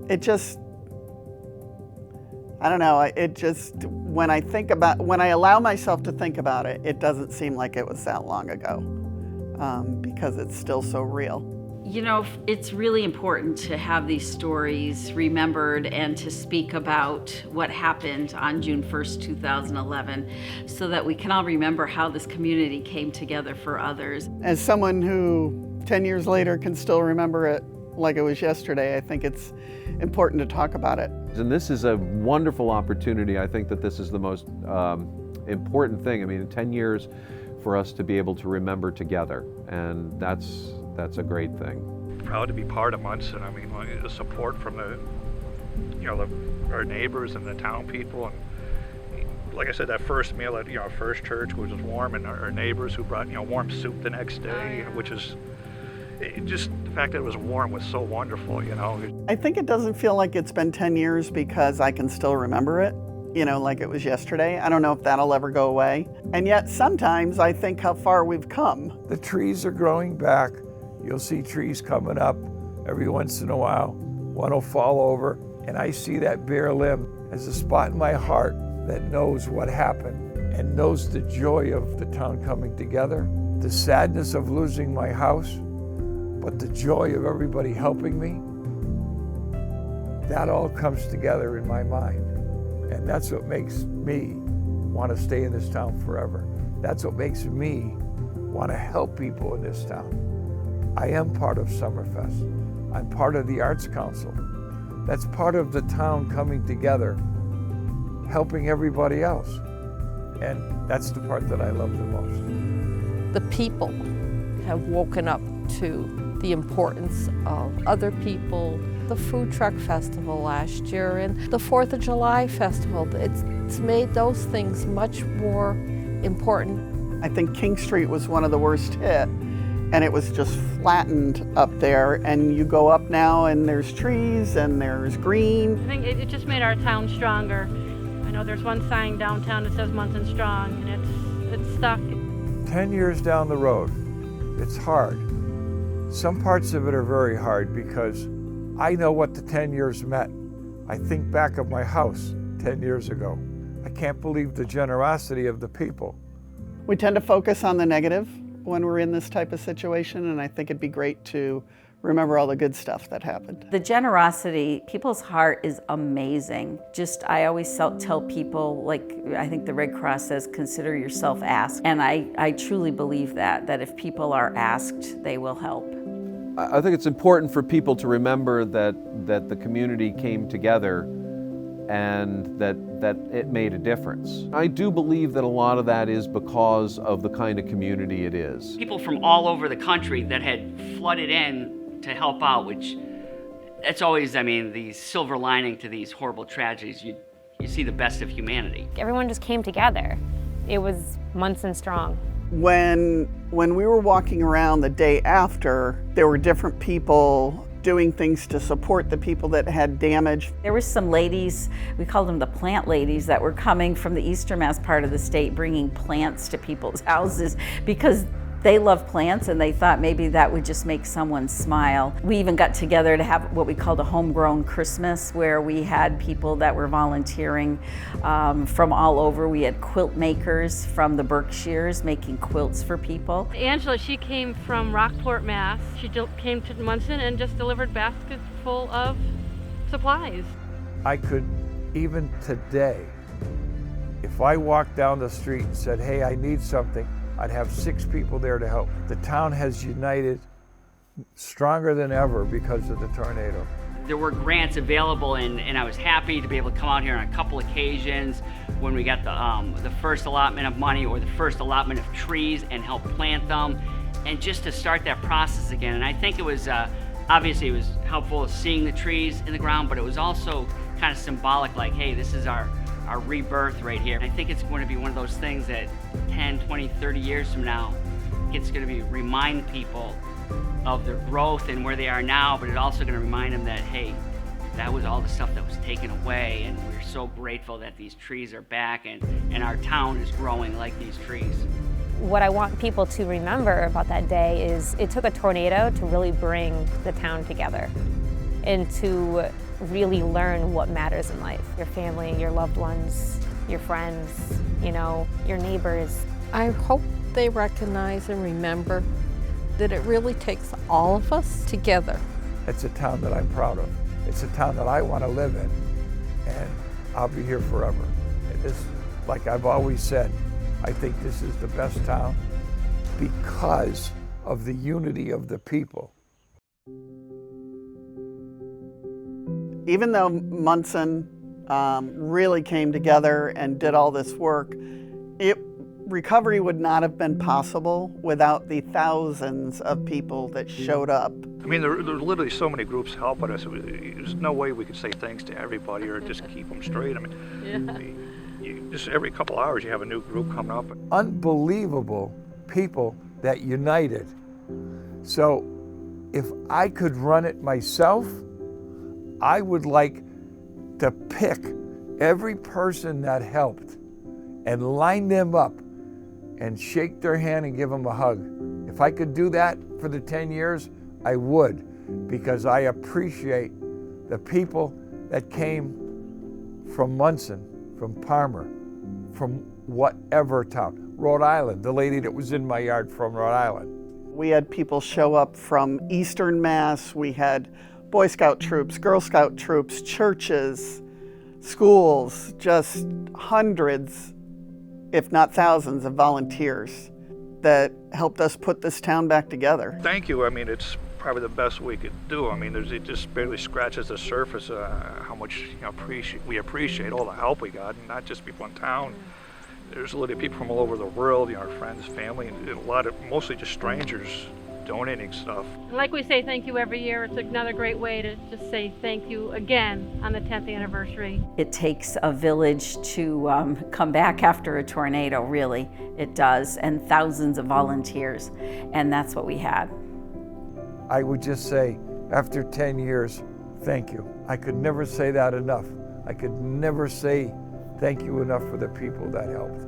It just, I don't know, it just, when I allow myself to think about it, it doesn't seem like it was that long ago, because it's still so real. You know, it's really important to have these stories remembered and to speak about what happened on June 1st, 2011, so that we can all remember how this community came together for others. As someone who 10 years later can still remember it like it was yesterday, I think it's important to talk about it. And this is a wonderful opportunity. I think that this is the most important thing. I mean, 10 years for us to be able to remember together, and that's a great thing. Proud to be part of Monson. I mean, the support from our neighbors and the town people, and like I said, that first meal at First Church was warm, and our neighbors who brought warm soup the next day, which is just the fact that it was warm was so wonderful. I think it doesn't feel like it's been 10 years because I can still remember it, like it was yesterday. I don't know if that'll ever go away. And yet sometimes I think how far we've come. The trees are growing back. You'll see trees coming up every once in a while. One will fall over, and I see that bare limb as a spot in my heart that knows what happened and knows the joy of the town coming together, the sadness of losing my house, but the joy of everybody helping me. That all comes together in my mind, and that's what makes me want to stay in this town forever. That's what makes me want to help people in this town. I am part of Summerfest. I'm part of the Arts Council. That's part of the town coming together, helping everybody else. And that's the part that I love the most. The people have woken up to the importance of other people. The Food Truck Festival last year and the 4th of July Festival, it's made those things much more important. I think King Street was one of the worst hit, and it was just flattened up there, and you go up now and there's trees and there's green. I think it just made our town stronger. I know there's one sign downtown that says Monson Strong, and it's stuck. 10 years down the road, it's hard. Some parts of it are very hard because I know what the 10 years meant. I think back of my house 10 years ago. I can't believe the generosity of the people. We tend to focus on the negative when we're in this type of situation, and I think it'd be great to remember all the good stuff that happened. The generosity, people's heart is amazing. I always tell people, like I think the Red Cross says, consider yourself asked. And I truly believe that if people are asked, they will help. I think it's important for people to remember that the community came together and that it made a difference. I do believe that a lot of that is because of the kind of community it is. People from all over the country that had flooded in to help out, which that's always, the silver lining to these horrible tragedies. You see the best of humanity. Everyone just came together. It was Monson Strong. When we were walking around the day after, there were different people doing things to support the people that had damage. There were some ladies, we called them the plant ladies, that were coming from the easternmost part of the state bringing plants to people's houses because they love plants and they thought maybe that would just make someone smile. We even got together to have what we called a homegrown Christmas, where we had people that were volunteering from all over. We had quilt makers from the Berkshires making quilts for people. Angela, she came from Rockport, Mass. She came to Monson and just delivered baskets full of supplies. I could, even today, if I walked down the street and said, hey, I need something, I'd have 6 people there to help. The town has united stronger than ever because of the tornado. There were grants available, and I was happy to be able to come out here on a couple occasions when we got the first allotment of money or the first allotment of trees and help plant them, and just to start that process again. And I think it was, obviously it was helpful seeing the trees in the ground, but it was also kind of symbolic, like, hey, this is our rebirth right here. I think it's going to be one of those things that 10, 20, 30 years from now, it's going to remind people of their growth and where they are now, but it's also going to remind them that, hey, that was all the stuff that was taken away, and we're so grateful that these trees are back and our town is growing like these trees. What I want people to remember about that day is it took a tornado to really bring the town together and to really learn what matters in life. Your family, your loved ones, your friends, you know, your neighbors. I hope they recognize and remember that it really takes all of us together. It's a town that I'm proud of. It's a town that I want to live in, and I'll be here forever. And this, like I've always said, I think this is the best town because of the unity of the people. Even though Monson really came together and did all this work, recovery would not have been possible without the thousands of people that showed up. I mean, there are literally so many groups helping us. There's no way we could say thanks to everybody or just keep them straight. I mean, just every couple hours you have a new group coming up. Unbelievable people that united. So if I could run it myself, I would like to pick every person that helped and line them up and shake their hand and give them a hug. If I could do that for the 10 years, I would, because I appreciate the people that came from Monson, from Parmer, from whatever town. Rhode Island, the lady that was in my yard from Rhode Island. We had people show up from Eastern Mass. We had Boy Scout troops, Girl Scout troops, churches, schools, just hundreds, if not thousands, of volunteers that helped us put this town back together. Thank you. I mean, it's probably the best we could do. I mean, it just barely scratches the surface how much we appreciate all the help we got, and not just people in town. There's literally people from all over the world, our friends, family, and a lot of mostly just strangers donating stuff. And like we say thank you every year, it's another great way to just say thank you again on the 10th anniversary. It takes a village to come back after a tornado, really. It does, and thousands of volunteers, and that's what we had. I would just say, after 10 years, thank you. I could never say that enough. I could never say thank you enough for the people that helped.